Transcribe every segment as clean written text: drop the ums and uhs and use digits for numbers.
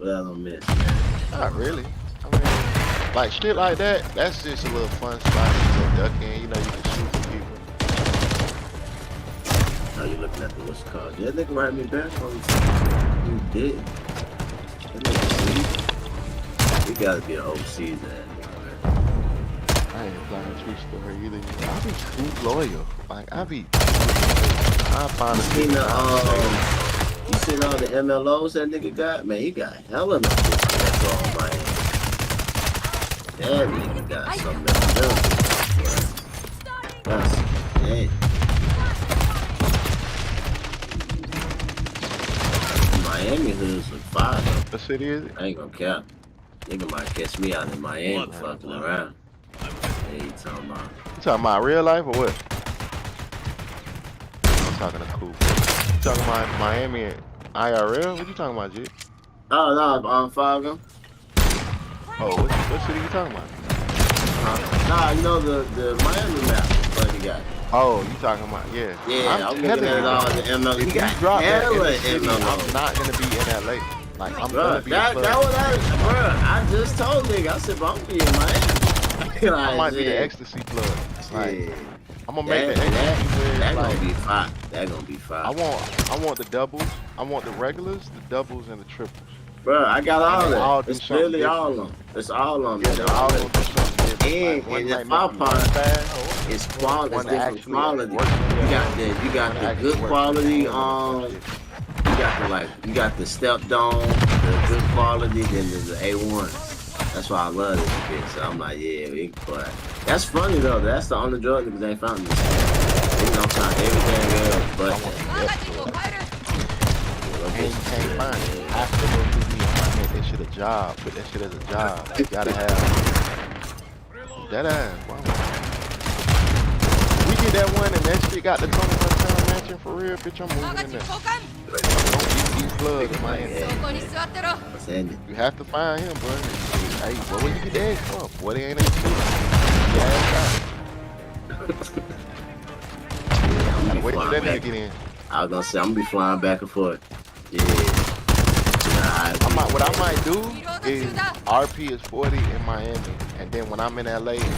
I don't miss, man. Not really. I mean, like shit like that. That's just a little fun spot to go duck in. You know, you can shoot for people. Now you looking at the what's it called? Yeah, nigga write me back on you did. That nigga sleep. We gotta be an OC then. I ain't playing a true story either. I be too loyal. Like I find You seen all the MLOs that nigga got? Man, he got hella no bitches that's all Miami. That nigga got something else. That's it. Miami hoods look fire though. what city is it? I ain't gonna cap. Nigga might catch me out in Miami fucking around. Hey, you talking about? You talking about real life or what? I'm talking to Coop. You talking about Miami and IRL? What you talking about, G? Oh no, Fargo. Oh, what city you talking about? Nah, you know the Miami map, what he got. Oh, you talking about, yeah. Yeah, I'm looking at all the MLO. He got drop that in hella the city, MLO. I'm not gonna be in LA. Like I'm Bruh, gonna be that in was I just told nigga. I said, bro, I'm be in Miami. I might be the ecstasy plug. Like, Yeah. I'm gonna make the ecstasy where That like, gonna be fire. That gonna be fire. I want the doubles. I want the regulars, the doubles, and the triples. Bro, I got all They all that. do It's something literally all of them. It's all of them. Yeah, they all gonna do something different. And Like, one the might far make you part run fast. it's quality. It's One different actually quality. works. You got the good quality. You got the step dome, the good quality. Then there's the A1. That's why I love this bitch. So I'm like, yeah, but that's funny though. That's the only drug niggas ain't found this. They don't find everything else, but Can't find it. I have to go through me. I make that shit a job. Put that shit as a job. You gotta have that ass. Wow. We did that one and that shit got the 21-time matching for real, bitch. I'm moving in there. Don't eat these plugs in my head. You have to find him, bro. Hey, what would you get that from? Boy, they ain't shit. Yeah, wait till that nigga get in. I was gonna say I'm gonna be flying back and forth. Yeah. What I might do is RP is 40 in Miami, and then when I'm in LA, I use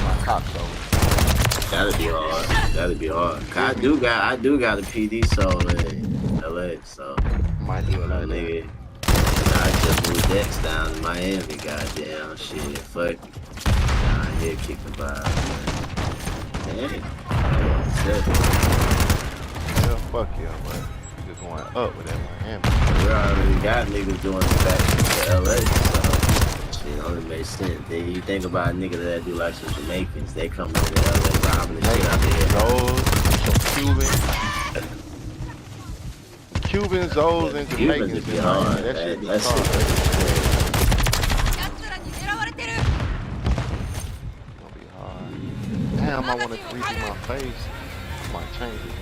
my cop soul. That'd be hard. That'd be hard. I do got a PD soul in LA, so Might do it like that. nigga. I just moved Dex down in Miami, goddamn shit. Fuck. Down here kick the vibe, man. Dang. Yeah, fuck yeah, but you're going up with that Miami. We already got niggas doing the back to LA, so shit only makes sense. Then you think about a nigga that do like some Jamaicans, they come into LA robbing the shit out there. Cubans, Zoles, and Jamaicans. Cubans would be hard. That shit be That's hard. it. Gonna be hard. Damn, I want to 3D my face. Might change it.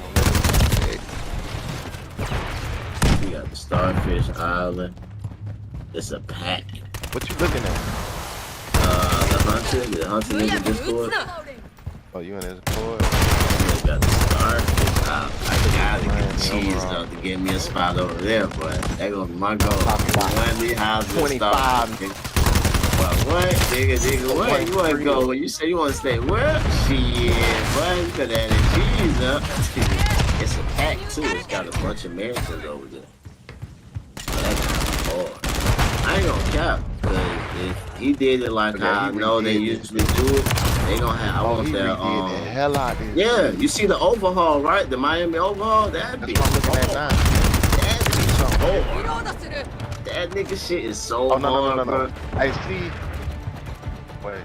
We got the Starfish Island. It's a pack. What you looking at? The hunter in the Discord. Oh, you in his board? We got the Starfish Island. I gotta get cheese though to get me a spot over there, but that gonna be my goal. One me houses 25. What? Nigga, what? You wanna go? You say you wanna stay where? Shit, boy, you could add the cheese up. It's a pack too. It's got a bunch of Americans over there. That's hard. I ain't gonna cap, cause if he did it like I know they usually do it, they gonna have. I want that. The hell out of Yeah, you see the overhaul, right? The Miami overhaul. That'd be That's what I'm looking hard. at now. That'd be so hard. That nigga shit is so hard, bro. I see. Wait.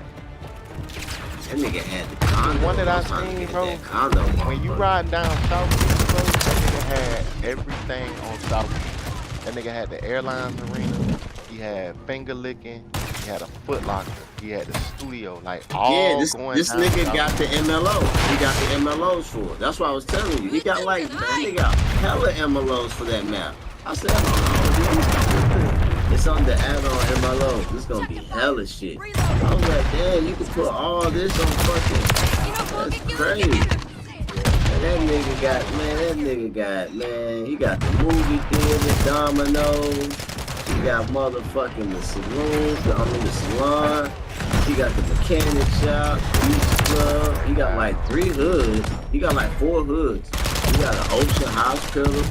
That nigga had the condo. One that I I'm trying to seen, get bro. that condo, When you bro. riding down South Beach, bro, that nigga had everything on South Beach. That nigga had the airlines arena. He had finger licking. He had a Foot Locker. He had the studio. Like all Yeah, this going this down nigga South got the MLO. He got the MLOs for it. That's what I was telling you. He got like, that nigga got hella MLOs for that map. I said, hold on, dude. It's on the add-on MLOs. This gonna be hella shit. I was like, damn, you can put all this on fucking. That's crazy. That nigga got, man, he got the movie theater, Domino's. He He got motherfucking the saloon, the salon. He got the mechanic shop, beach club. He got like 3 hoods. He got like 4 hoods. He got an ocean hospital.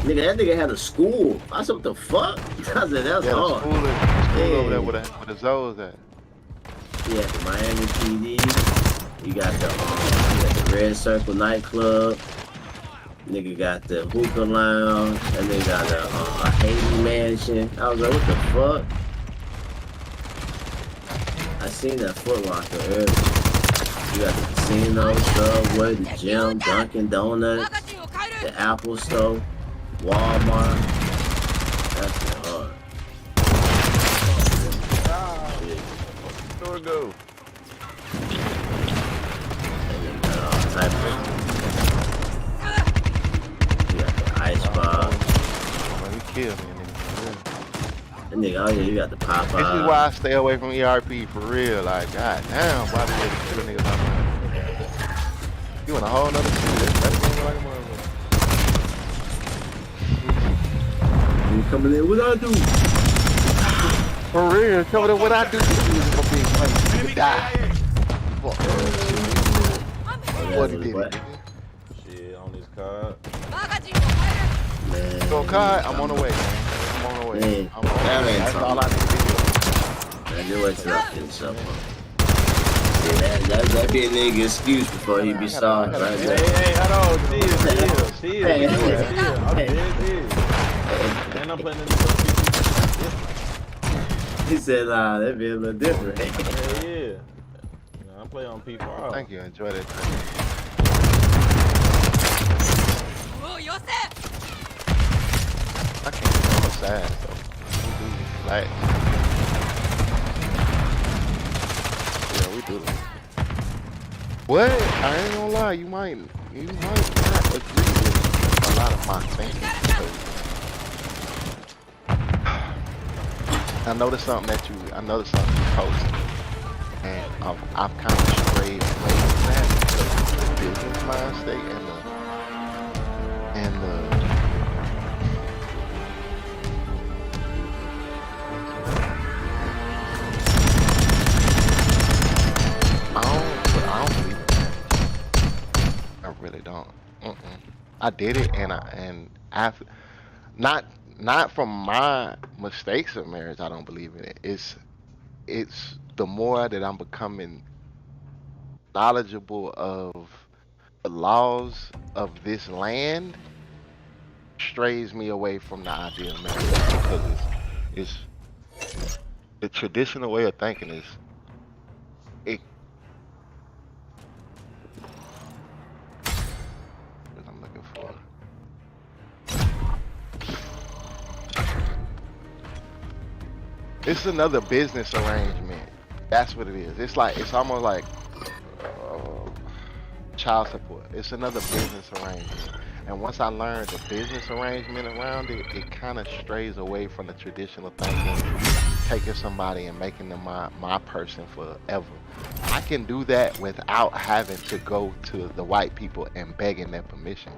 Nigga, that nigga had a school. I said, what the fuck? I said, that's hard. School over there where the Zoes at. He had the Miami PD. He got the Red Circle nightclub. Nigga got the hookah lounge. And they got a Haiti mansion. I was like, what the fuck? I seen that Foot Locker earlier. You got the casino, Subway, the gym, Dunkin' Donuts, the Apple Store, Walmart. That's hard. There we go. And then got all type of. You got the ice bar. Oh, he killed me, nigga. And nigga, oh yeah, you got the Popeye. This is why I stay away from ERP for real. Like, god damn, why did they kill niggas out there? You in a whole nother shit. That's like a motherfucker. You coming in, what I do? For real, coming in, what I do? You die. What he did? Shit, on this card. Man. So, Kai, I'm on the way, man. I'm on the way. Man, I'm on the way. That's all I need to do. Man, you wait till I finish up. Yeah, that be a nigga excuse before he be sorry, right? Hey, hold on, chill. I'm dead. And I'm playing in the He said, nah, that be a little different. yeah. I play on P5. Thank you, enjoy that. I can't go outside, so relax. Yeah, we do it. What? I ain't gonna lie, you might not agree with a lot of my thinking. I noticed something you posted, and I've kind of strayed away from that because of the business mind state and the I don't believe it. I really don't. I did it, and I not from my mistakes of marriage. I don't believe in it. It's the more that I'm becoming knowledgeable of the laws of this land, strays me away from the idea of marriage because it's the traditional way of thinking is it. What I'm looking for. It's another business arrangement. That's what it is. It's almost like child support. It's another business arrangement. And once I learned the business arrangement around it, it kind of strays away from the traditional thinking, taking somebody and making them my person forever. I can do that without having to go to the white people and begging their permission.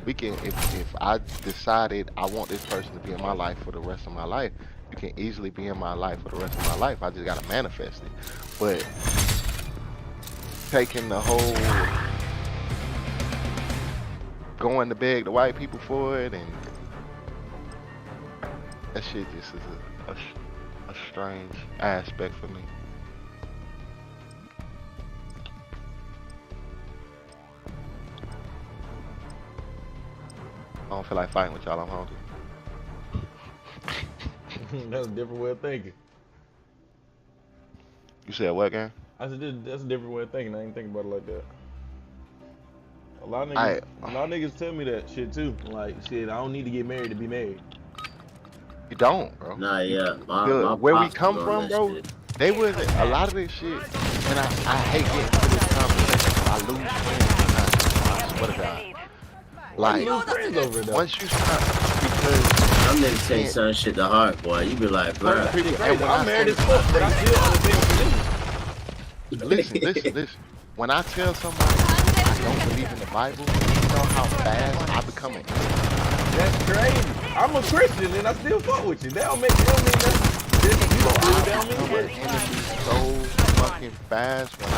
We can, if I decided I want this person to be in my life for the rest of my life, you can easily be in my life for the rest of my life. I just gotta manifest it. But taking the whole going to beg the white people for it, and that shit just is a strange aspect for me. I don't feel like fighting with y'all. I'm hungry. That's a different way of thinking. You said what, gang? I said that's a different way of thinking. I ain't think about it like that. A lot of niggas tell me that shit too. Like, shit, I don't need to get married to be married. You don't, bro. Nah, yeah. Where we come from, bro, they was a lot of this shit, and I hate getting to this conversation. I lose friends. I swear to God. Like, once you start, because I'm niggas take some shit to heart, boy. You be like, bro. I'm married as fuck, but I still understand. Listen. When I tell somebody I don't believe in the Bible, you know how fast I become it. That's crazy. I'm a Christian and I still fuck with you. That don't mean nothing. I become an enemy so fucking fast when I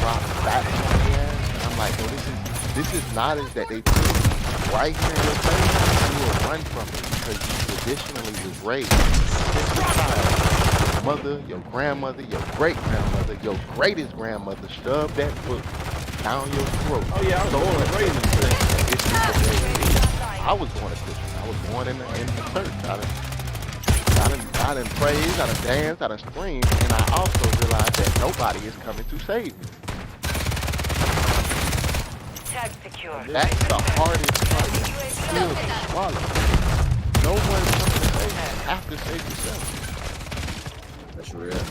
drop back on the ass. And I'm like, yo, this is knowledge that they put right here in your face. You will run from it because you traditionally was raised since a child. Your mother, your grandmother, your great grandmother, your greatest grandmother shoved that book down your throat. Oh yeah, I was born and raised in the church. I was born a Christian. I was born in the church. I done praise, I done dance, I done scream, and I also realized that nobody is coming to save me. Tag secure. That's the hardest part still to swallow. No one's coming to save you. You have to save yourself. That's real.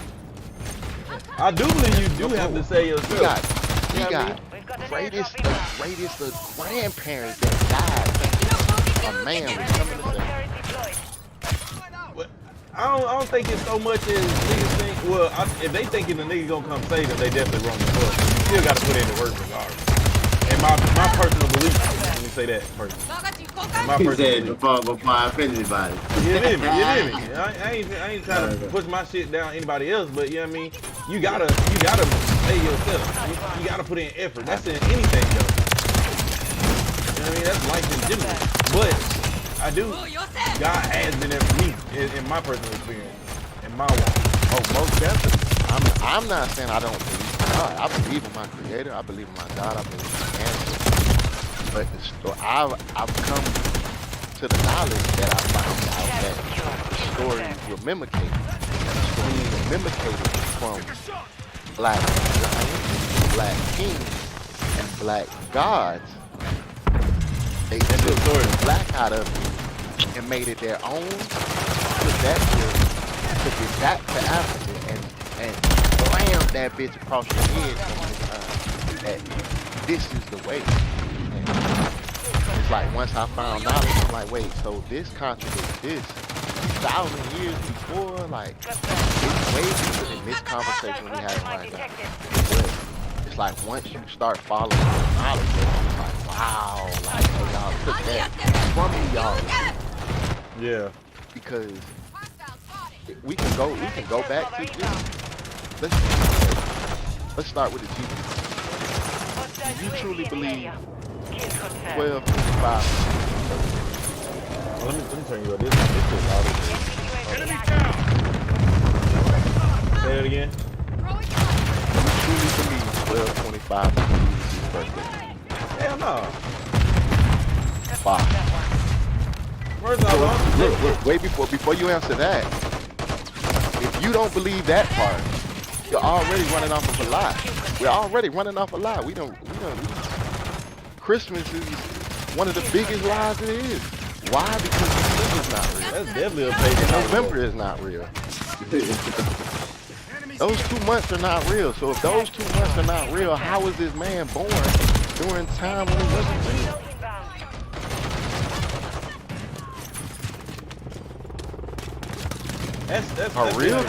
I do believe you do have to say yourself. We got greatest of grandparents that died. A man was coming to save you. I don't think it's so much as niggas think. Well, if they thinking the nigga gonna come save them, they definitely wrong as well. You still gotta put in the work regardless. And my personal belief, let me say that first. He said before I offend anybody. You hear me? I ain't trying to push my shit down anybody else, but you know what I mean? You gotta pay yourself. You gotta put in effort. That's in anything though. You know what I mean? That's life in general. But God has been there for me in my personal experience, in my walk. Oh, most definitely. I'm not saying I don't believe in God. I believe in my Creator. I believe in my God. I believe in my ancestors. But I've come to the knowledge that I found out that the stories were mimicated. The stories were mimicated from black giants, black kings, and black gods. They took the black out of it and made it their own. Took that took it back to Africa and slammed that bitch across the head that this is the way. And it's like once I found out, I'm like, wait, so this contradicts this. 1,000 years before, like, it's way deeper than this conversation we having right now. But it's like once you start following the knowledge, it's like, wow, like y'all took that from me, y'all. Yeah. Because we can go back to this. Let's start with the Jesus. Do you truly believe 12:55? Let me turn you up. This is loud. Enemy down. Say it again. Do you truly believe 12:25 is Jesus' birthday? Hell no. Why? So, look, wait before you answer that. If you don't believe that part, you're already running off of a lie. We're already running off a lie. We don't. Christmas is one of the biggest lies it is. Why? Because December's not real. That's definitely a fake. November is not real. Those 2 months are not real. So if those 2 months are not real, how was this man born during time when it wasn't real? That's real.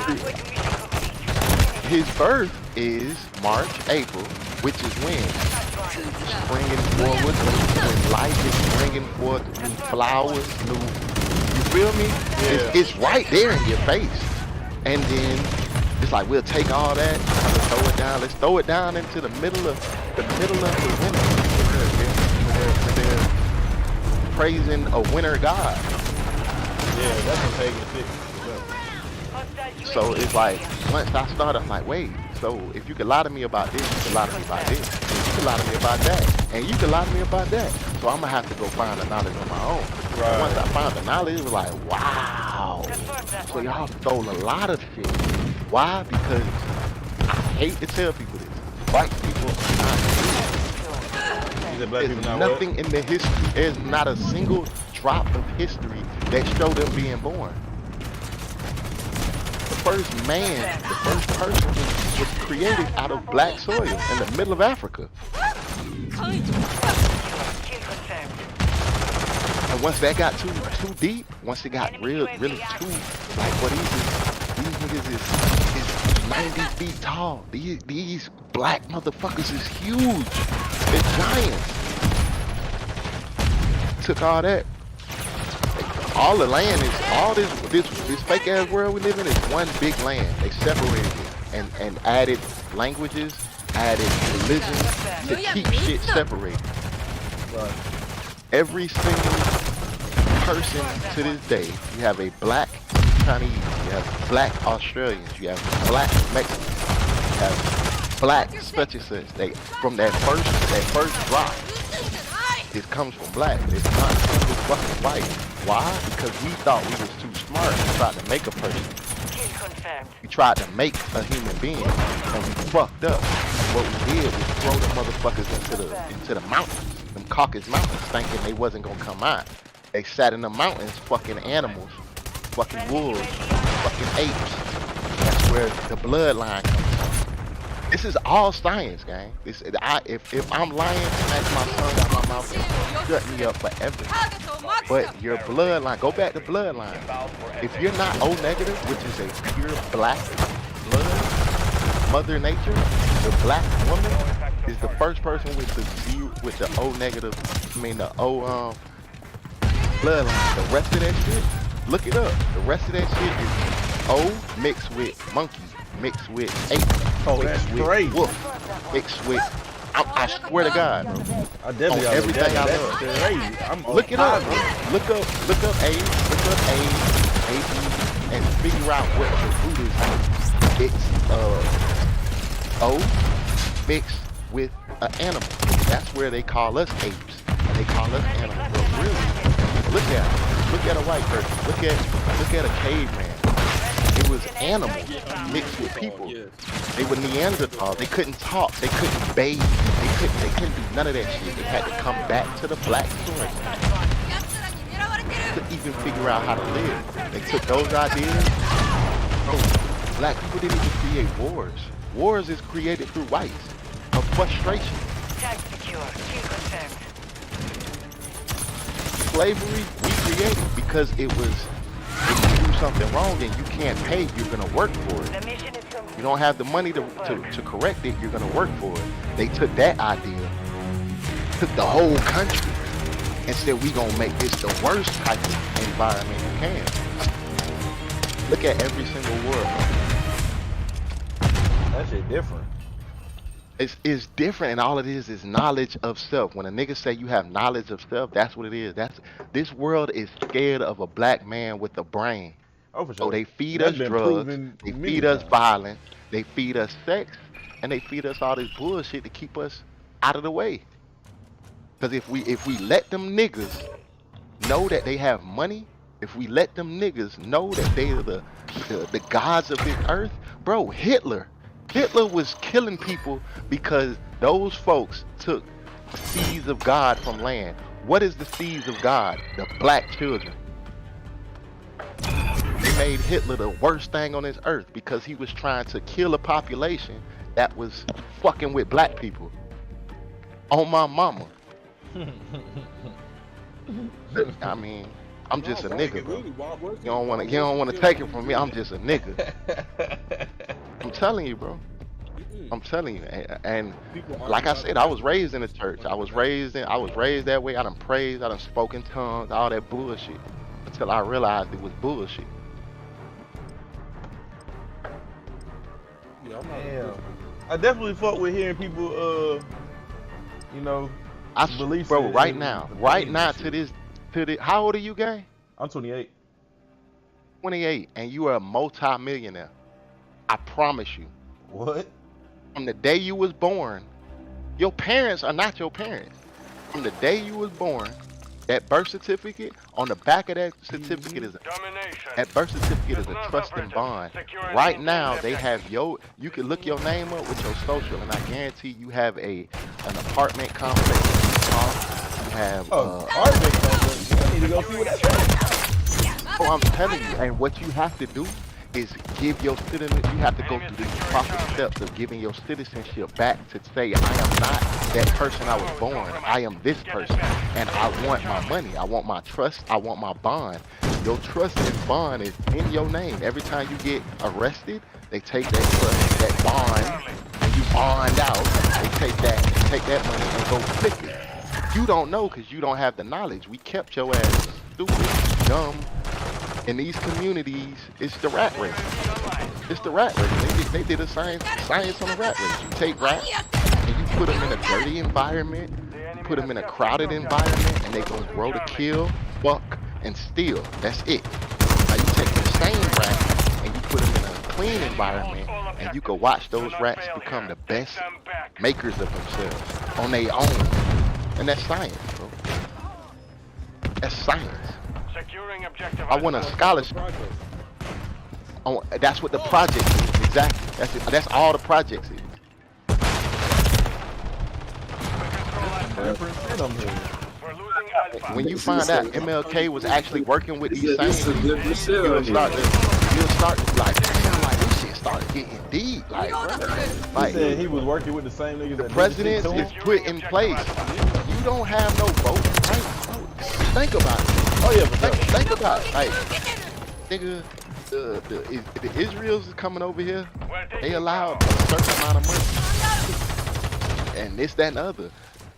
His birth is March, April, which is when springing forward, when life is springing forth, new flowers, new. You feel me? Yeah. It's right there in your face, and then it's like we'll take all that, let's throw it down. Let's throw it down into the middle of the winter. When they're praising a winter god. Yeah, that's a pagan shit. So it's like, once I start, I'm like, wait, so if you could lie to me about this, you could lie to me about this, you could lie to me about that, and you could lie to me about that. So I'm gonna have to go find the knowledge on my own. Right. And once I found the knowledge, it was like, wow. So y'all stole a lot of shit. Why? Because I hate to tell people this. White people are not real. There's nothing in the history, there's not a single drop of history that showed them being born. The first man, the first person was created out of black soil in the middle of Africa. And once that got too deep, once it got really too, like what these niggas is 90 feet tall. These black motherfuckers is huge. They're giants. Took all that. All the land is this fake ass world we live in is one big land. They separated it and added languages, added religion to keep shit separated. Right. Every single person to this day, you have a black Chinese, you have black Australians, you have black Mexicans, you have black such and such. They from that first drop, it comes from black. It's not simply fucking white. Why? Because we thought we was too smart and tried to make a person. Kill confirmed. We tried to make a human being and we fucked up. What we did was throw the motherfuckers into the mountains, them Caucasus Mountains, thinking they wasn't gonna come out. They sat in the mountains, fucking animals, fucking wolves, fucking apes. That's where the bloodline comes from. This is all science, gang. If I'm lying, that's my tongue out my mouth and shut me up forever. But your bloodline, go back to bloodline. If you're not O negative, which is a pure black blood, Mother Nature, the black woman is the first person with the O negative. I mean the O bloodline. The rest of that shit, look it up. The rest of that shit is O mixed with monkey, mixed with ape. Oh, that's crazy. Wolf, mixed with, I swear to God, bro. I definitely On everything I love. Crazy. Look it up, bro. Look up A, and figure out what the root is. It's O mixed with an animal. That's where they call us apes, and they call us animals. But really, look at a white person. Look at a caveman. It was animals mixed with people. They were Neanderthals. They couldn't talk. They couldn't bathe. They couldn't do none of that shit. They had to come back to the black soil to even figure out how to live. They took those ideas. Bro, black people didn't even create wars. Wars is created through whites of frustration. Tag secure. Kill confirmed. Slavery we created because it was. If you do something wrong and you can't pay, you're gonna work for it. The mission is complete. You don't have the money to correct it, you're gonna work for it. They took that idea, took the whole country, and said we gonna make this the worst type of environment you can. Look at every single world. That shit different. It's different, and all it is knowledge of self. When a nigga say you have knowledge of self, that's what it is. This world is scared of a black man with a brain. Oh, for sure. So they feed That's us been drugs, proven they many feed us times. violence, they feed us sex, and they feed us all this bullshit to keep us out of the way. Because if we let them niggas know that they have money, if we let them niggas know that they are the gods of this earth, bro, Hitler was killing people because those folks took seeds of God from land. What is the seeds of God? The black children. They made Hitler the worst thing on this earth because he was trying to kill a population that was fucking with black people. On my mama. I mean, I'm just a nigga, bro. You don't want to take it from me. I'm just a nigga. I'm telling you, bro. I'm telling you, and like I said, I was raised in the church. I was raised that way. I done praised, I done spoke in tongues, all that bullshit, until I realized it was bullshit. Damn. I definitely fuck with hearing people, you know, believe. Bro, right now, to this, how old are you, gang? I'm 28. 28, and you are a multi-millionaire. I promise you. What? From the day you was born, your parents are not your parents. From the day you was born, that birth certificate, on the back of that certificate is a trust and bond. Right now, they have you can look your name up with your social, and I guarantee you have an apartment complex. You have apartment complex. I need to go see what that's like. Oh, I'm telling you, and what you have to do is give your citizenship. You have to go through the proper steps of giving your citizenship back to say, I am not that person I was born. I am this person, and I want my money. I want my trust. I want my bond. Your trust and bond is in your name. Every time you get arrested, they take that trust, that bond, and you bond out. They take that money and go flip it. You don't know because you don't have the knowledge. We kept your ass stupid, dumb. In these communities, it's the rat race. It's the rat race. They did a science on the rat race. You take rats and you put them in a dirty environment, put them in a crowded environment, and they gonna grow to kill, fuck, and steal. That's it. Now you take the same rat and you put them in a clean environment, and you can watch those rats become the best makers of themselves on their own. And that's science, bro. That's science. Securing objective. I want a scholarship. That's what the project is. Exactly. That's it. That's all the projects is. When you find out MLK was actually working with these things, you'll start to be like, damn, like this shit started getting deep. Like, bro, He said he was working with the same niggas. the president is put in place. You don't have no vote. Right? Think about it. Oh yeah, for sure. Think about it. Like, nigga, the Israels is coming over here. They allowed a certain amount of money, and this, that, and the other.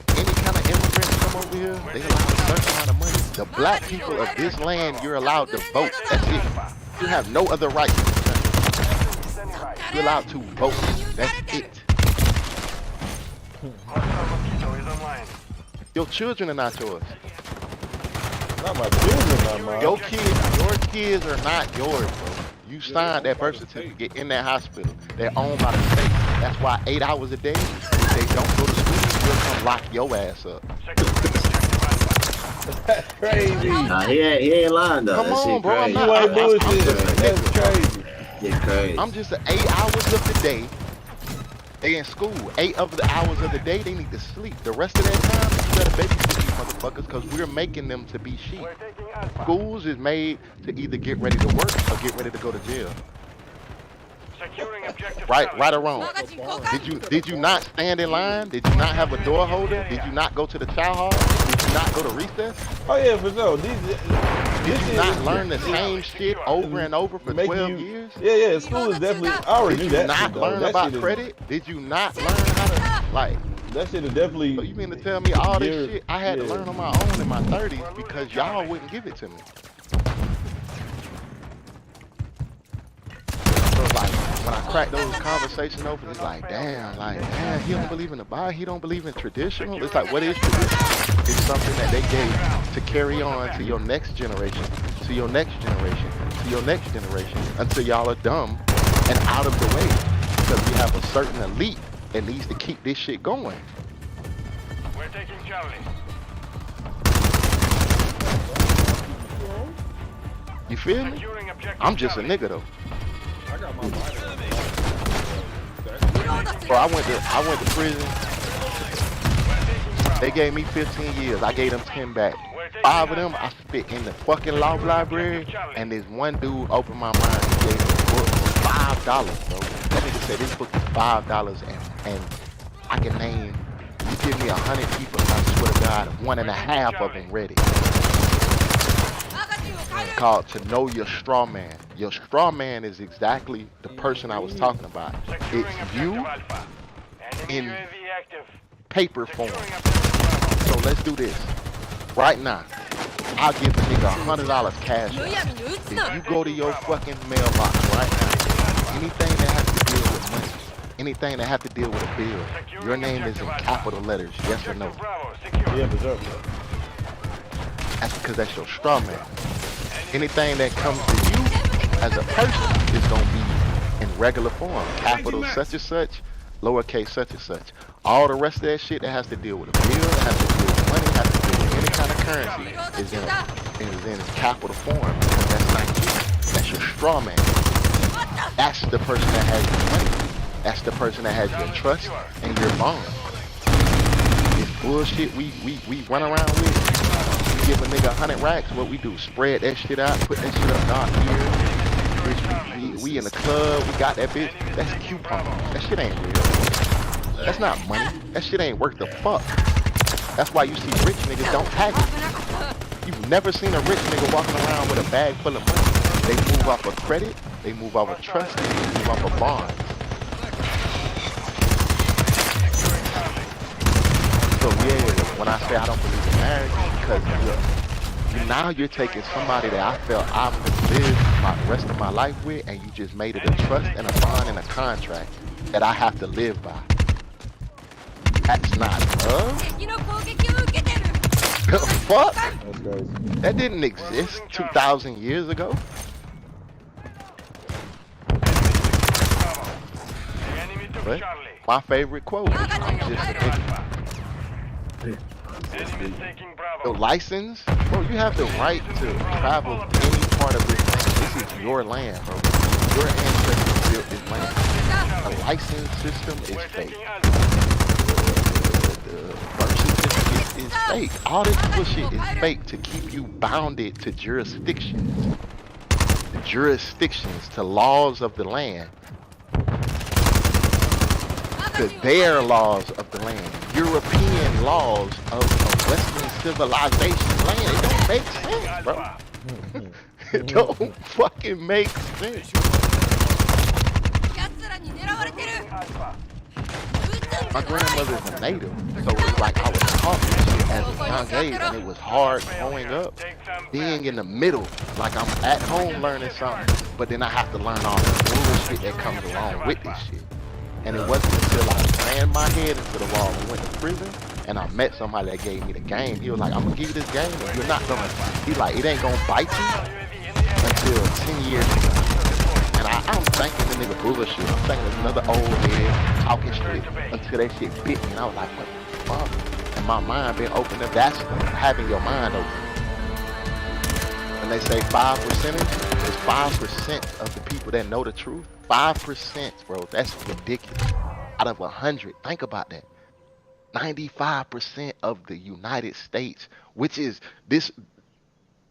Any kind of immigrants come over here, they allow a certain amount of money. The black people of this land, you're allowed to vote. That's it. You have no other rights. You're allowed to vote. That's it. Your children are not yours. Not my children, not mine. Your kids are not yours, bro. You signed that birth certificate in that hospital. They're owned by the state. That's why 8 hours a day, if they don't go to school, we'll come lock your ass up. That's crazy. Nah, he ain't lying though. Come That on, shit bro. crazy. You ain't bullshit. That's crazy. Shit crazy. I'm just 8 hours of the day. They in school. 8 of the hours of the day, they need to sleep. The rest of that time, you better babysit these motherfuckers because we're making them to be sheep. Schools is made to either get ready to work or get ready to go to jail. Right or wrong? Did you not stand in line? Did you not have a door holder? Did you not go to the chow hall? Did you not go to recess? Oh yeah, for sure. Did you not learn the same shit over and over for 12 years? Yeah. School is definitely. I already Did knew you that. not shit, though. learn That about shit is- credit? Did you not learn how to, like, That shit is definitely. so you mean to tell me all this geared- shit I had to yeah. learn on my own in my 30s because y'all wouldn't give it to me? So it's like, when I crack those conversations open, it's like, damn, he don't believe in the Bible, he don't believe in traditional. It's like, what is traditional? It's something that they gave to carry on to your next generation, to your next generation, to your next generation, until y'all are dumb and out of the way. Because we have a certain elite that needs to keep this shit going. We're taking Charlie. You feel me? Securing objective. I'm just a nigga though. I got my mind. Bro, I went to prison. They gave me 15 years. I gave them 10 back. 5 of them I spit in the fucking law library, and this one dude opened my mind. He gave me a book for $5, bro. That nigga said this book is $5, and I can name. You give me 100 people, I swear to God, 1.5 of them read it. It's called To Know Your Straw Man. Your straw man is exactly the person I was talking about. It's you in paper form. So let's do this. Right now, I'll give the nigga $100 cash. If you go to your fucking mailbox right now, anything that has to deal with money, anything that has to deal with a bill, your name is in capital letters, yes or no? Yeah, for sure. That's because that's your straw man. Anything that comes to you as a person is going to be in regular form. Capital such and such, lowercase such and such. All the rest of that shit that has to deal with a bill, that has to deal with money, has to deal with any kind of currency is in capital form. That's not you. That's your straw man. That's the person that has your money. That's the person that has your trust and your bond. This bullshit we run around with. Give a nigga 100 racks, what we do? Spread that shit out, put that shit up down here. Bitch, we in the club, we got that bitch. That's coupon. That shit ain't real. That's not money. That shit ain't worth the fuck. That's why you see rich niggas don't tag it. You've never seen a rich nigga walking around with a bag full of money. They move off of credit, they move off of trust, they move off of bonds. So yeah, when when I say I don't believe in marriage, because look, now you're taking somebody that I felt I'm gonna live my rest of my life with, and you just made it a trust and a bond and a contract that I have to live by. That's not love. The fuck? That's crazy. That didn't exist 2,000 years ago. The enemy took But Charlie. my favorite quote. I'm just a nigga. Enemy taking The Bravo. license, bro, you have the right to travel any part of this land. This is your land, bro. Your ancestors built this land. The license system is We're fake. taking Alpha. The birth certificate is fake. All this bullshit is fake to keep you bounded to jurisdictions. The jurisdictions, to laws of the land. To their laws of the land. European laws of Western civilization land. It don't make sense, bro. It don't fucking make sense. My grandmother's a native, so it's like I was taught this shit at a young age, and it was hard growing up, being in the middle, like I'm at home learning something, but then I have to learn all the bullshit that comes along with this shit. And it wasn't until I ran my head into the wall and went to prison, and I met somebody that gave me the game. He was like, I'm gonna give you this game, and you're not gonna, he's like, it ain't gonna bite you until 10 years ago. And I'm thinking the nigga bullshit. I'm thinking there's another old head talking shit until that shit bit me. And I was like, what the fuck? And my mind been opened up. That's having your mind open. When they say 5%, it's 5% of the people that know the truth. 5%, bro. That's ridiculous. Out of 100, think about that. 95% of the United States, which is this.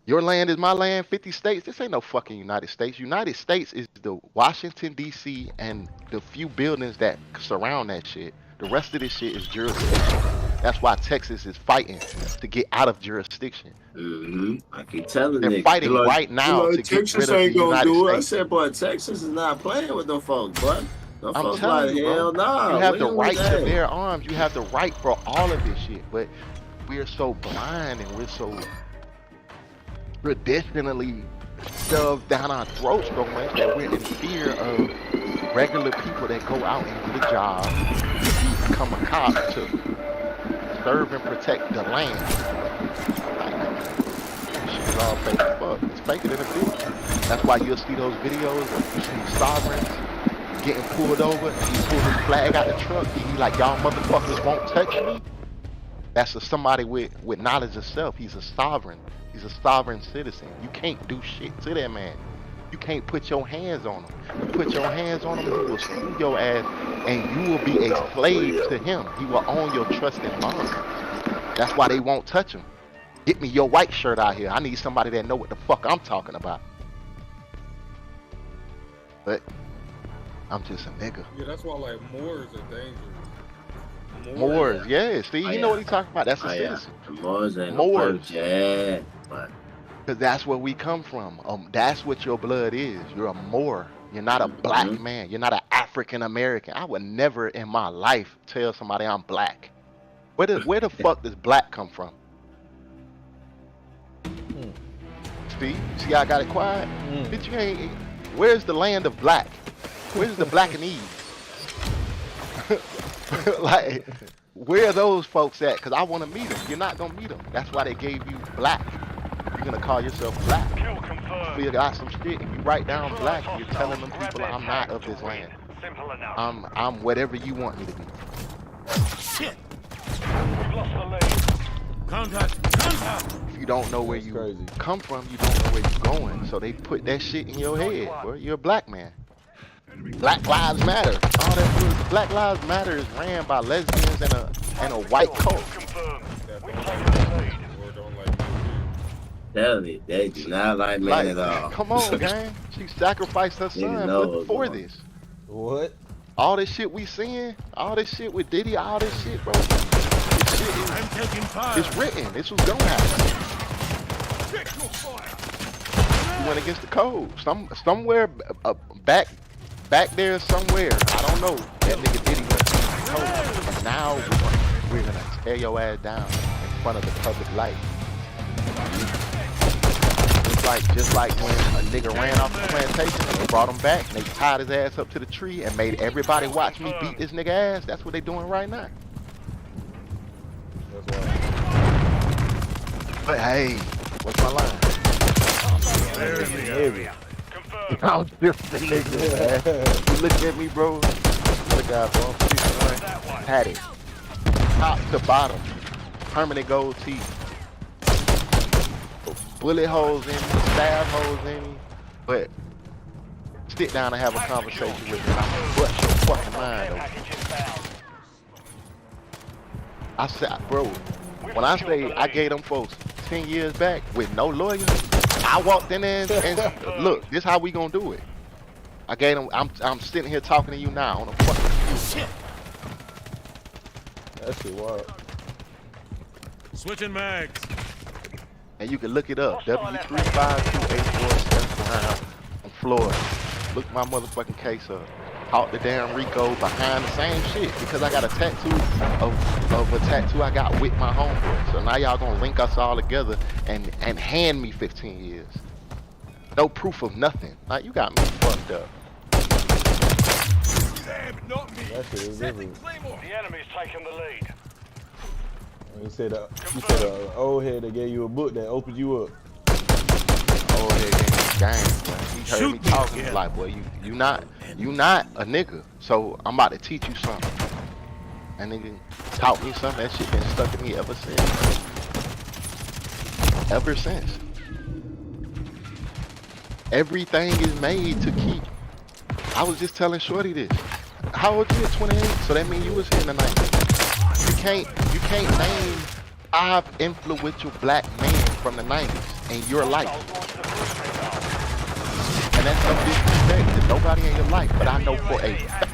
Your land is my land, 50 states. This ain't no fucking United States. United States is the Washington, D.C. and the few buildings that surround that shit. The rest of this shit is jurisdiction. That's why Texas is fighting to get out of jurisdiction. I keep telling They're niggas. fighting They're right now to Texas get rid of the ain't gonna United do it. I States. said, boy, Texas is not playing with them folks, bud. Them I'm folks telling like, you, hell bro. nah. You have we the don't right do to that. bear arms. You have the right for all of this shit. But we're so blind and we're so traditionally shoved down our throats so much that we're in fear of regular people that go out and get a job, become a cop to serve and protect the land. Shit is all fake as fuck. It's faker than a bitch. That's why you'll see those videos of these sovereigns getting pulled over. He pulled his flag out the truck. He like, y'all motherfuckers won't touch me. That's somebody with knowledge of self. He's a sovereign. He's a sovereign citizen. You can't do shit to that man. You can't put your hands on him. You put your hands on him, he will screw your ass, and you will be a slave to him. He will own your trust and bond. That's why they won't touch him. Get me your white shirt out here. I need somebody that know what the fuck I'm talking about. But I'm just a nigga. Yeah, that's why like Moors are dangerous. Moors, yeah. See, you know what he's talking about. That's a citizen. The Moors ain't Moors. yeah, but Because that's where we come from. That's what your blood is. You're a Moor. You're not a black man. You're not an African American. I would never in my life tell somebody I'm black. Where the fuck does black come from? See how I got it quiet? Bitch, you ain't. Where's the land of black? Where's the Blackanese? Like, where are those folks at? Because I want to meet them. You're not going to meet them. That's why they gave you black. You're going to call yourself black. Kill confirmed. You got some shit. If you write down black, you're telling them people I'm not of this land. Simple enough. I'm whatever you want me to be. We've lost the lead. Contact! If you don't know where you crazy. come from, you don't know where you're going. So they put that shit in your head, boy. You're a black man. Black Lives Matter. All that shit. Black Lives Matter is ran by lesbians and a white cult. Confirmed. We've taken the lead. Or don't like me. tell me, they do not like men Like, at all. come on, gang. She sacrificed her son for this. What? All this shit we seeing, all this shit with Diddy, all this shit, bro. This shit is, I'm taking fire. it's written. This was gonna happen. You went against the code. Somewhere back there somewhere. I don't know. That nigga Diddy went against the code. And now we're gonna tear your ass down and front of the public light. Just like when a nigga ran off the plantation and they brought him back and they tied his ass up to the tree and made everybody watch me beat this nigga ass. That's what they doing right now. That's why. But hey, what's my line? They're in the area. Confirmed. I'm just a nigga, man. You look at me, bro. Look out, bro. I'm 61. Had it. Top to bottom. Permanent gold teeth. Bullet holes in me, stab holes in me. But sit down and have a conversation with me. I'm gonna bust your fucking mind open. I said, bro, when I say I gave them folks 10 years back with no lawyer, I walked in there and look, this how we gonna do it. I gave them, I'm sitting here talking to you now on a fucking shit. That shit wild. Switching mags. And you can look it up, W3528479 on Florida. Look my motherfucking case up. Caught the damn Rico behind the same shit because I got a tattoo of a tattoo I got with my homeboy. So now y'all gonna link us all together and hand me 15 years. No proof of nothing. Like you got me fucked up. Not me. That shit is different. The enemy's taking the lead. You said an old head that gave you a book that opened you up. Oh, yeah, gang, man. He heard me talking. He's like, boy, you not a nigga. So I'm about to teach you something. And nigga taught me something. That shit been stuck in me ever since. Ever since. Everything is made to keep. I was just telling Shorty this. How old you? 28. So that means you was here in the 90s. You can't name 5 influential black men from the 90s in your life. And that's no disrespect to nobody in your life, but I know for a fact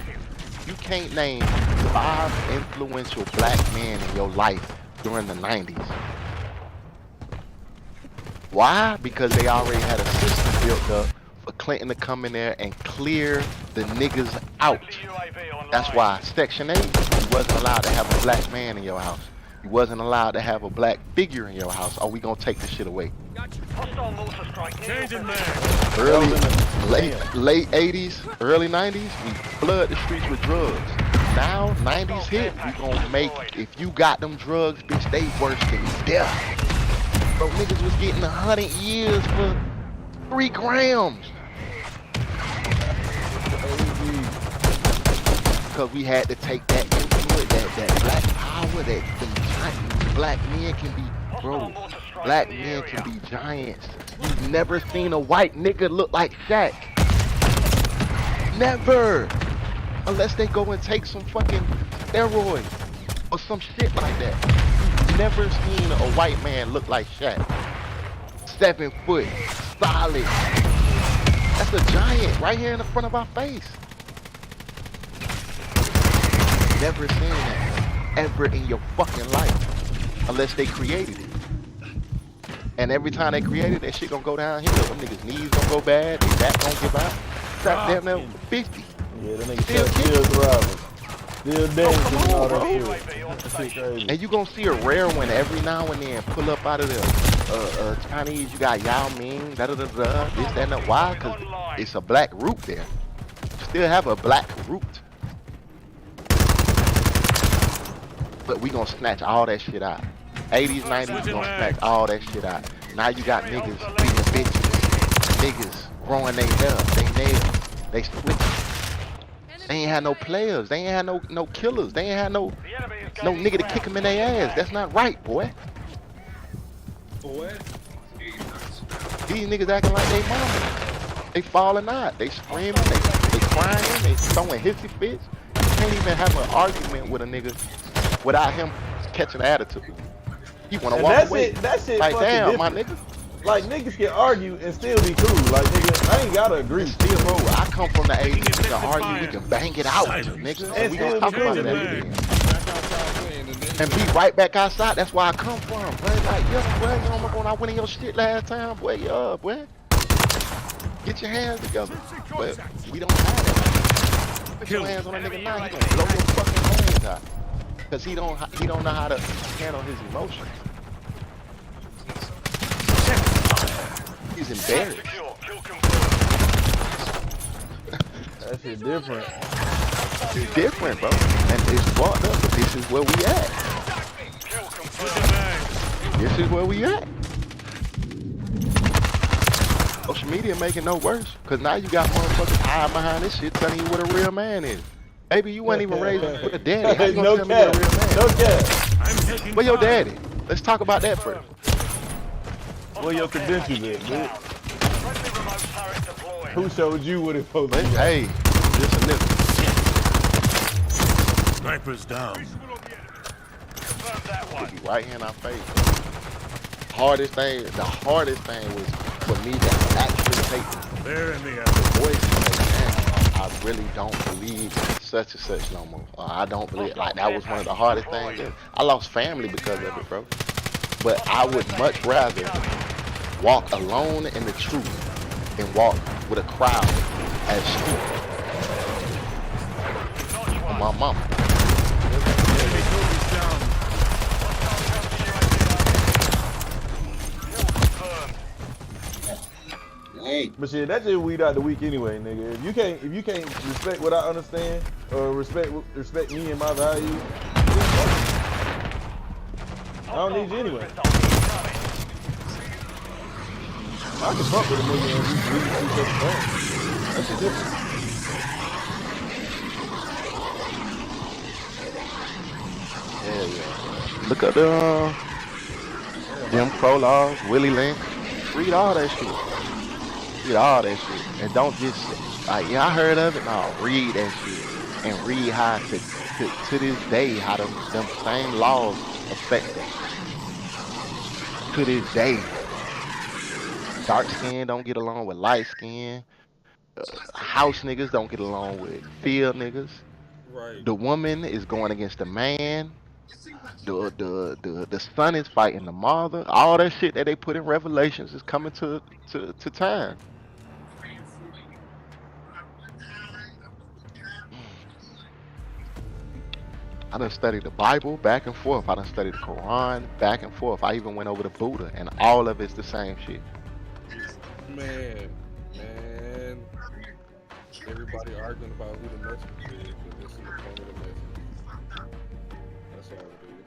you can't name 5 influential black men in your life during the 90s. Why? Because they already had a system built up for Clinton to come in there and clear the niggas out. That's why Section 8, you wasn't allowed to have a black man in your house. You wasn't allowed to have a black figure in your house. Or we gonna take the shit away. Changing mags. Late 80s, early 90s, we flood the streets with drugs. Now 90s hit, we gonna make, if you got them drugs, bitch, they worse than death. Bro, niggas was getting 100 years for 3 grams. Because we had to take that influence, that black power, that black men can be, bro, black men can be giants. You've never seen a white nigga look like Shaq. Never. Unless they go and take some fucking steroids or some shit like that. You've never seen a white man look like Shaq. 7 foot, solid. That's a giant right here in the front of our face. Never seen that ever in your fucking life, unless they created it. And every time they created that shit gonna go downhill. Them niggas' knees gonna go bad, they back gonna give out. Trap damn near 50. Yeah, that nigga still thriving. Still dancing and all that shit. Crazy. And you gonna see a rare one every now and then pull up out of the Chinese. You got Yao Ming, this, that, and that. Why? Cause it's a black root there. You still have a black root. But we gonna snatch all that shit out. 80s, 90s, we gonna snatch all that shit out. Now you got niggas beating bitches. Niggas growing their hair, they nails, they split. They ain't had no players. They ain't had no killers. They ain't had no nigga to kick them in their ass. That's not right, boy. These niggas acting like they mama. They falling out. They screaming. They crying. They throwing hissy fits. You can't even have an argument with a nigga without him catching an attitude. He wanna walk away. That shit like, fucking damn, my different. nigga. Like, niggas can argue and still be cool. Like, nigga, I ain't gotta agree. Still, bro, I come from the 80s. We can argue, we can bang it out, nigga. And we gonna talk about that again. And be right back outside. That's where I come from, bro. Like, yeah, boy, you know, when I went in your shit last time, boy, yeah, boy. Get your hands together. But we don't have that. Put your hands on a nigga now, he gonna blow your fucking hands out. Cause he don't know how to handle his emotions. embarrassed. Secure. Kill confirmed. That shit different. It's different, bro. And it's fucked up, but this is where we at. Kill confirmed. This is where we at. Social media making no worse, cause now you got motherfuckers hiding behind this shit telling you what a real man is. Baby, you weren't even raised with a daddy. How you gonna No tell me what a real man? No cap. Where your daddy? Let's talk about that first. Where your credentials at, dude? Friendly remote turret deployed. Who showed you what it's supposed to be? Hey, this and this. Snipers down. Confirmed that one. Be right here in our face. The hardest thing was for me to actually take They're in the air. the voice and say, damn, I really don't believe in such and such no more. I don't believe, like, that was one of the hardest things. I lost family because of it, bro. But I would much rather walk alone in the truth than walk with a crowd as stupid. On my mama. Hey, But shit, that just weed out the week anyway, nigga. If you can't respect what I understand or respect me and my values, I don't need you anyway. I can fuck with a nigga and we can each other phone. That's the difference. Yeah, yeah. Look at the Jim Crow laws, Willie Lynch. Read all that shit. Read all that shit. And don't just like, yeah, I heard of it. No, read that shit. And read how to this day how them same laws affect them. To this day. Dark skin don't get along with light skin. House niggas don't get along with field niggas. Right. The woman is going against the man. The son is fighting the mother. All that shit that they put in Revelations is coming to time. I done studied the Bible back and forth. I done studied the Quran back and forth. I even went over to Buddha, and all of it's the same shit. Man. Everybody arguing about who the messenger is, but this is the point of the message. That's all it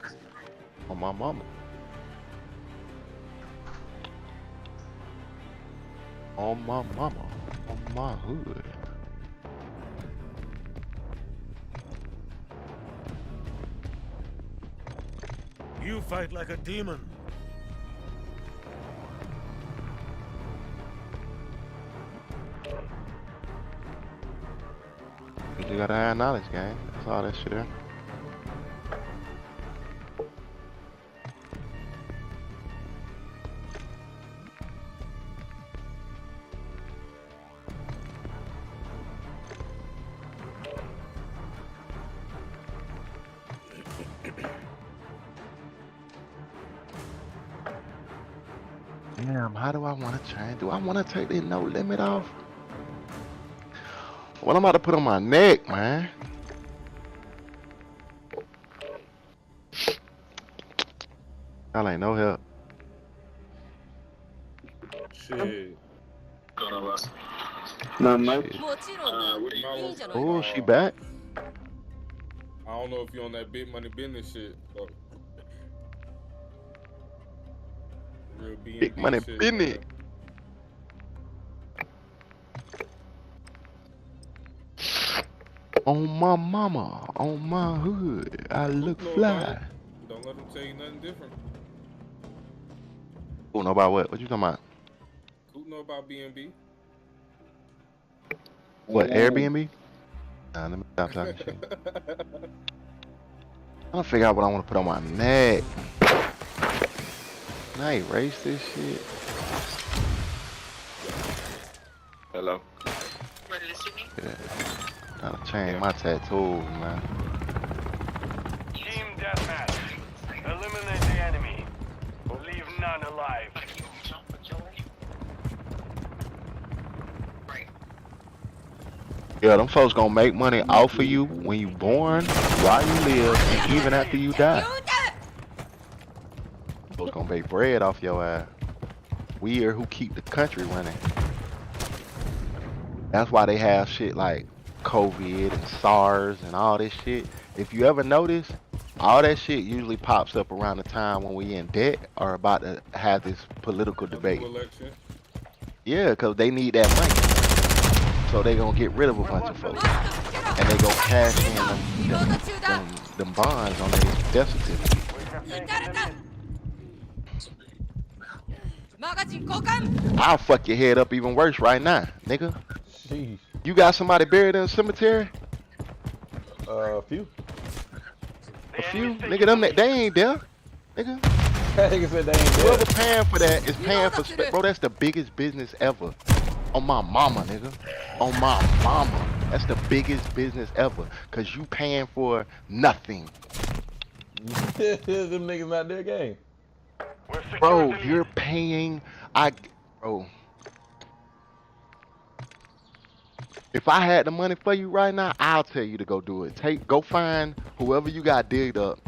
is. On my mama. On my mama. On my hood. You fight like a demon. You gotta have knowledge, gang. That's all that shit there. Damn, how do I want to change? Do I want to take the no limit off? What I'm about to put on my neck, man. Y'all ain't no help. Shit. Nothing much. Oh, she back? I don't know if you on that big money business shit. But real B&B Big money shit, business. On my mama, on my hood, I look know fly. about it. Don't let them tell you nothing different. Who know about what? What you talking about? Who know about B&B? What, Airbnb? Nah, let me stop talking shit. I'm gonna figure out what I want to put on my neck. Can I erase this shit? Hello. Yeah. Gotta change my tattoos, man. Team deathmatch. Eliminate the enemy. Leave none alive. Yeah, them folks gonna make money off of you when you born, while you live, and even after you die. Folks gonna make bread off your ass. we are who keep the country running. That's why they have shit like COVID and SARS and all this shit. If you ever notice, all that shit usually pops up around the time when we in debt or about to have this political debate. Election. Yeah, because they need that money. So they gonna get rid of a bunch of folks. And they gonna cash in them bonds on their death certificate. I'll fuck your head up even worse right now, nigga. Sheesh. You got somebody buried in a cemetery? A few. A few? Nigga, them they ain't there. Nigga. That nigga said they ain't Whoever dead. paying for that is paying for bro, that's the biggest business ever. On my mama, nigga. On my mama. That's the biggest business ever. Cause you paying for nothing. Them niggas not their game. Bro, you're paying bro. If I had the money for you right now, I'll tell you to go do it. Go find whoever you got digged up.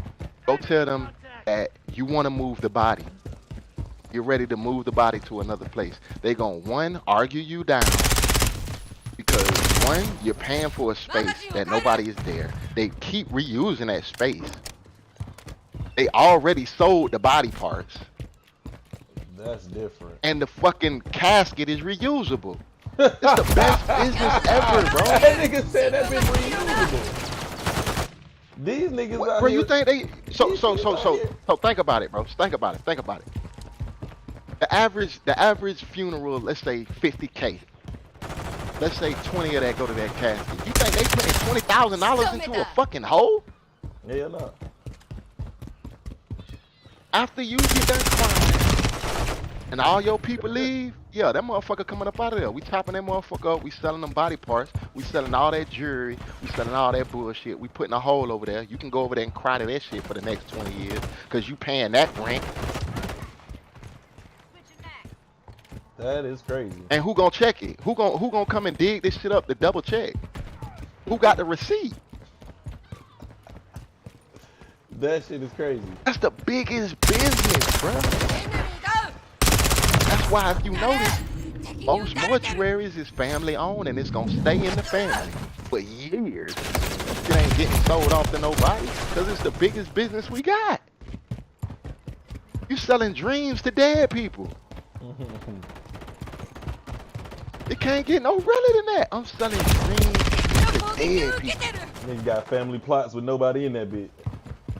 Go tell them that you want to move the body. You're ready to move the body to another place. They gonna, one, argue you down. Because one, you're paying for a space that nobody is there. They keep reusing that space. They already sold the body parts. That's different. And the fucking casket is reusable. It's the best business ever, bro. That nigga said that bitch reusable. These niggas out Bro, here. you think they so think about it, bro. Think about it. The average funeral, let's say 50K. Let's say 20 of that go to that casket. You think they putting $20,000 into a fucking hole? Hell no. After you get done crying and all your people leave, yeah, that motherfucker coming up out of there. We chopping that motherfucker up. We selling them body parts. We selling all that jewelry. We selling all that bullshit. We putting a hole over there. You can go over there and cry to that shit for the next 20 years because you paying that rent. That is crazy. And who gonna check it? Who gonna come and dig this shit up to double check? Who got the receipt? That shit is crazy. That's the biggest business, bro. That's why if you notice, most mortuaries is family owned and it's gonna stay in the family for years. It ain't getting sold off to nobody because it's the biggest business we got. You selling dreams to dead people. It can't get no realer than that. I'm selling dreams to dead people. Nigga got family plots with nobody in that bitch.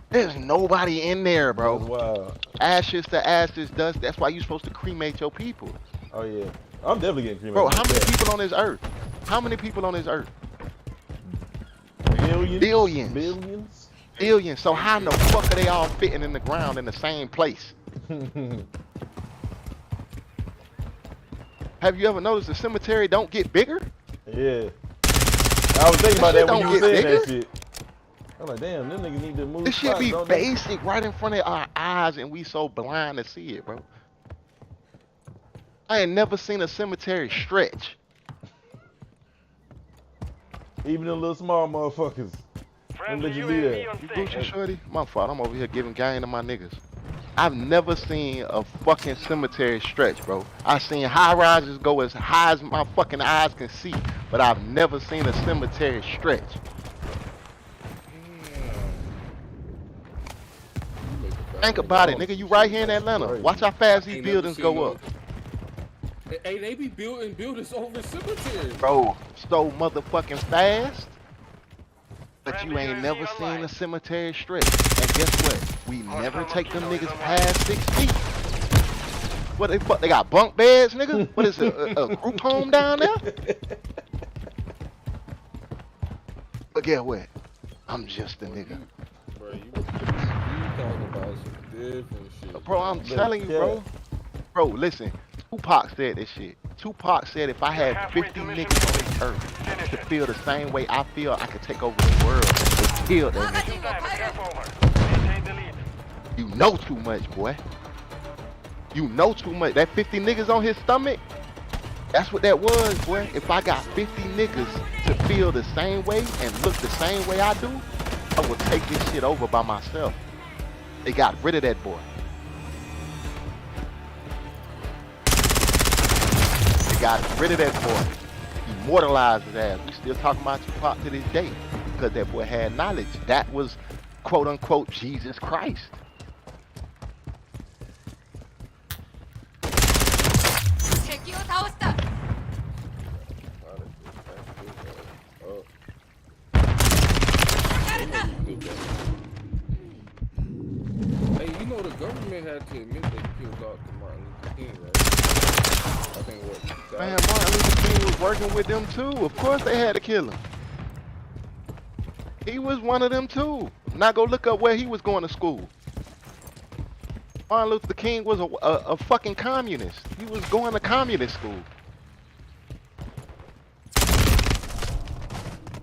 There's nobody in there, bro. That's wild. Ashes to ashes, dust. That's why you're supposed to cremate your people. Oh yeah. I'm definitely getting cremated. Bro, how many people on this earth? How many people on this earth? Billions. Billions. Billions. Billions. So how in the fuck are they all fitting in the ground in the same place? Have you ever noticed the cemetery don't get bigger? Yeah. I was thinking about that when you were saying bigger? that shit. I'm like, damn, them niggas need to move. This shit spots, be don't they? basic right in front of our eyes and we so blind to see it, bro. I ain't never seen a cemetery stretch. Even the little small motherfuckers. Them let you be there. You Gucci shorty? My fault, I'm over here giving game to my niggas. I've never seen a fucking cemetery stretch, bro. I've seen high rises go as high as my fucking eyes can see, but I've never seen a cemetery stretch. Think about it, nigga. You right here in Atlanta. Watch how fast these buildings go up. Hey, they be building buildings over cemeteries. Bro, so motherfucking fast. But you ain't never seen a cemetery stretch. And guess what? We never take them niggas past 6 feet. What they fuck? They got bunk beds, nigga? What is it? A group home down there? But guess what? I'm just a nigga. Bro, you talking about some different shit. Bro, I'm telling you, bro. Bro, listen. Tupac said this shit. Tupac said if I had 50 niggas on this earth to feel the same way I feel, I could take over the world and kill that nigga. You know too much, boy. You know too much. That 50 niggas on his stomach, that's what that was, boy. If I got 50 niggas to feel the same way and look the same way I do, I would take this shit over by myself. They got rid of that boy. They got rid of that boy. Immortalized his ass. We still talking about Tupac to this day because that boy had knowledge. That was quote unquote Jesus Christ. Hey, you know the government had to admit they killed Dr. Martin Luther King, right? I think what? Man, Martin Luther King was working with them too. Of course they had to kill him. He was one of them too. Now go look up where he was going to school. Martin Luther King was a fucking communist. He was going to communist school.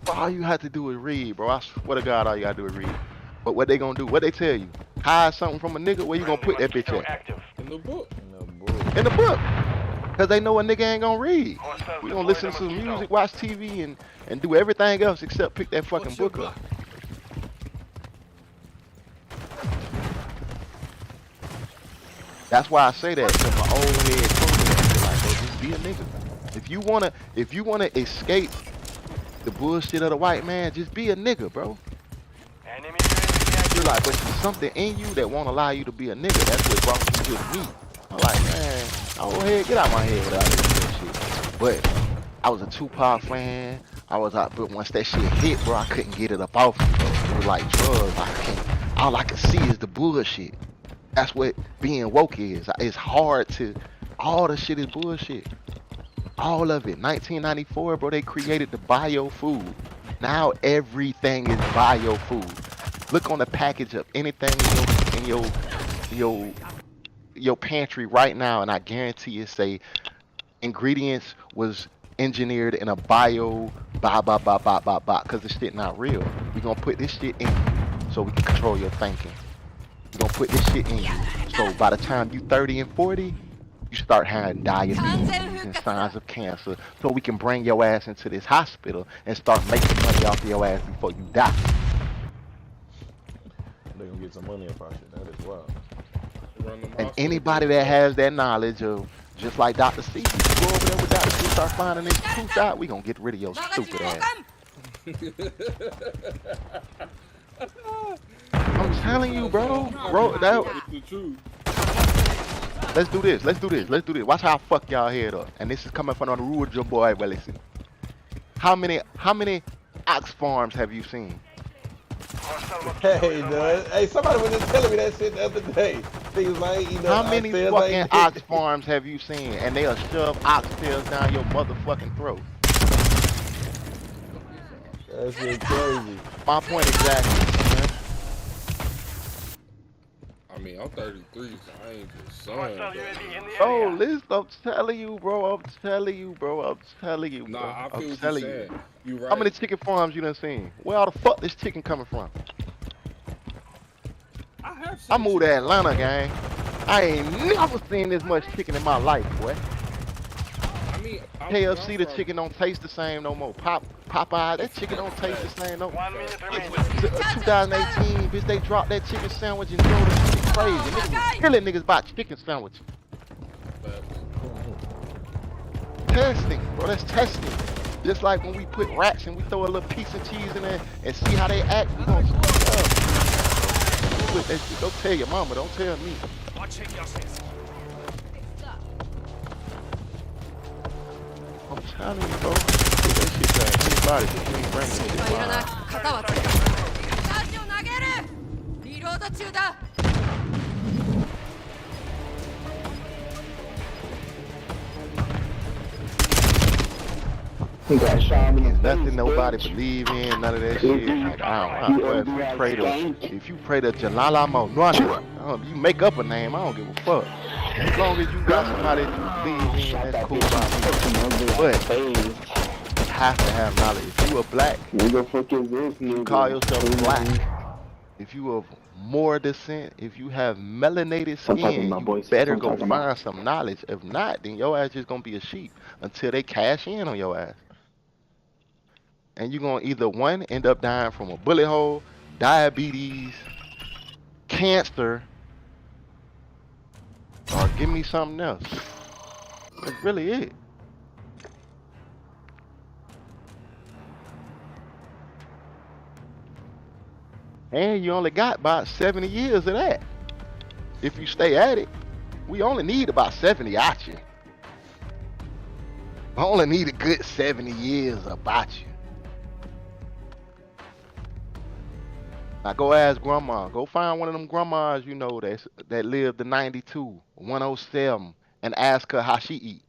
All you have to do is read, bro. I swear to God, all you gotta do is read. But what they gonna do? What they tell you? Hide something from a nigga? Where you gonna put that bitch at? In the book. In the book. Cause they know a nigga ain't gonna read. We gonna listen to some music, watch TV, and do everything else except pick that fucking book up. That's why I say that. Cause my old head told me that. Like, bro, just be a nigga. If you wanna escape the bullshit of the white man, just be a nigga, bro. You're like, but there's something in you that won't allow you to be a nigga. That's what brought you to me. I'm like, man, oh head, get out my head without this shit. But I was a Tupac fan. I was out, but once that shit hit, bro, I couldn't get it up off me, bro. It was like drugs. All I could see is the bullshit. That's what being woke is. It's hard to, all the shit is bullshit. All of it. 1994, bro, they created the bio food. Now everything is bio food. Look on the package of anything in your pantry right now, and I guarantee it say ingredients was engineered in a bio because this shit not real. We gonna put this shit in you so we can control your thinking. We gonna put this shit in you so by the time you 30 and 40, you start having diabetes and signs of cancer, so we can bring your ass into this hospital and start making money off your ass before you die. They gonna get some money up out shit. That is wild. And anybody that has that knowledge of, just like Dr. C, you go over there with Dr. C, start finding this truth out, we gonna get rid of your stupid ass. I'm telling you, bro. Let's do this. Watch how I fuck y'all head up. And this is coming from the rude your boy. Well, listen. How many ox farms have you seen? Hey, dude. Hey, somebody was just telling me that shit the other day. Things like, you know, how many fucking ox farms have you seen? And they'll shove oxtails down your motherfucking throat. That shit crazy. My point exactly, man. I mean, I'm 33, so I ain't just son. Oh, listen, I'm telling you, bro. Nah, I feel what you're saying. You right. How many chicken farms you done seen? Where all the fuck this chicken coming from? I moved to Atlanta, gang. I ain't never seen this much chicken in my life, boy. I mean, KFC, the chicken don't taste the same no more. Popeye, that chicken don't taste the same no more. 2018, bitch, they dropped that chicken sandwich and throw the shit crazy. Niggas killing niggas about chicken sandwich. Testing, bro, that's testing. Just like when we put rats and we throw a little piece of cheese in there and see how they act, we gonna screw it up. Put that shit, don't tell your mama, don't tell me. I'm telling you, bro. Get that shit back. Anybody, just bring nothing nobody believe in, none of that shit. Like, I don't know. If you pray to Jalala Monwana, you make up a name, I don't give a fuck. As long as you got somebody that you believe in, that's cool by me. But you have to have knowledge. If you are black, you call yourself black. If you are more descent, if you have melanated skin, you better go find some knowledge. If not, then your ass just gonna be a sheep until they cash in on your ass. And you're gonna either one, end up dying from a bullet hole, diabetes, cancer, or give me something else. That's really it. And you only got about 70 years of that. If you stay at it, we only need about 70 at you. I only need a good 70 years about you. Now go ask grandma. Go find one of them grandmas you know that lived to 92, 107, and ask her how she eat.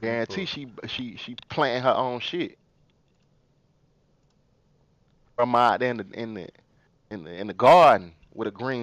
Guarantee she planting her own shit. Grandma out there in the garden with a green